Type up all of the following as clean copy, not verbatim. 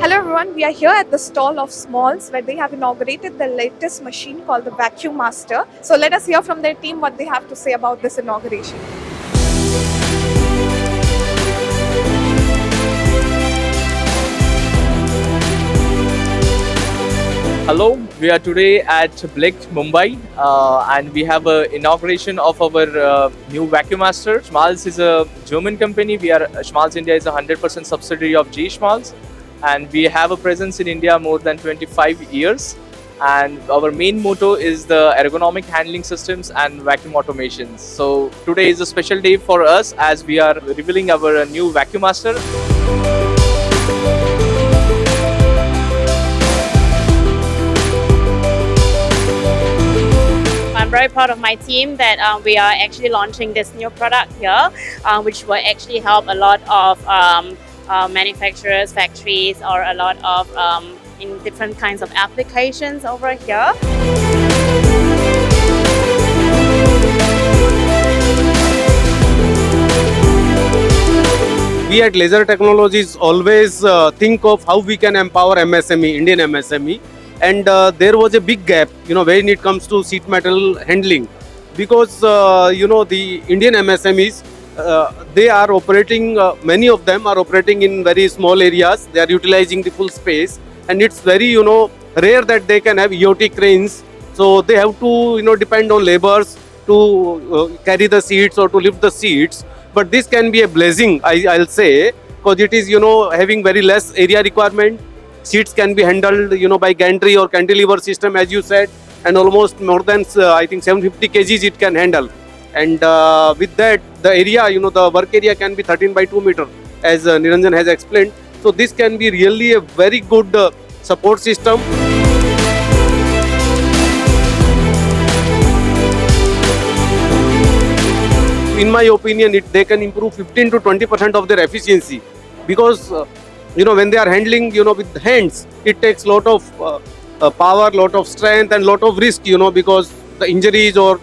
Hello everyone, we are here at the stall of Smalls where they have inaugurated the latest machine called the Vacuum Master. So let us hear from their team what they have to say about this inauguration. Hello, we are today at Blick, Mumbai, and we have an inauguration of our new Vacuum Master. Schmalz is a German company. Schmalz India is a 100% subsidiary of G Schmalz, and we have a presence in India more than 25 years. And our main motto is the ergonomic handling systems and vacuum automations. So today is a special day for us as we are revealing our new Vacuum Master. I'm very proud of my team that we are actually launching this new product here, which will actually help a lot of manufacturers, factories, or a lot of in different kinds of applications over here. We at Laser Technologies always think of how we can empower MSME, Indian MSME. And there was a big gap, when it comes to sheet metal handling, because the Indian MSMEs, they are operating. Many of them are operating in very small areas. They are utilizing the full space, and it's very rare that they can have EOT cranes. So they have to depend on laborers to carry the seats or to lift the seats. But this can be a blessing, I'll say, because it is having very less area requirement. Seats can be handled, by gantry or cantilever system, as you said, and almost more than, I think, 750 kgs it can handle. And with that, the area, the work area can be 13 by 2 meter, as Niranjan has explained. So this can be really a very good support system. In my opinion, they can improve 15 to 20% of their efficiency, because when they are handling, with hands, it takes lot of power, lot of strength, and lot of risk, because the injuries or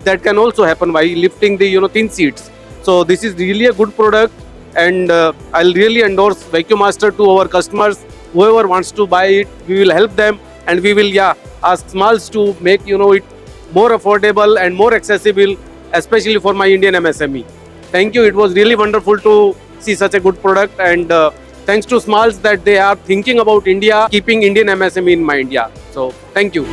that can also happen while lifting the thin seats. So this is really a good product, and I'll really endorse Vacuum Master to our customers. Whoever wants to buy it, we will help them, and we will ask Smalls to make it more affordable and more accessible, especially for my Indian MSME. Thank you. It was really wonderful to see such a good product, and thanks to Smalls that they are thinking about India, keeping Indian MSME in mind. So thank you.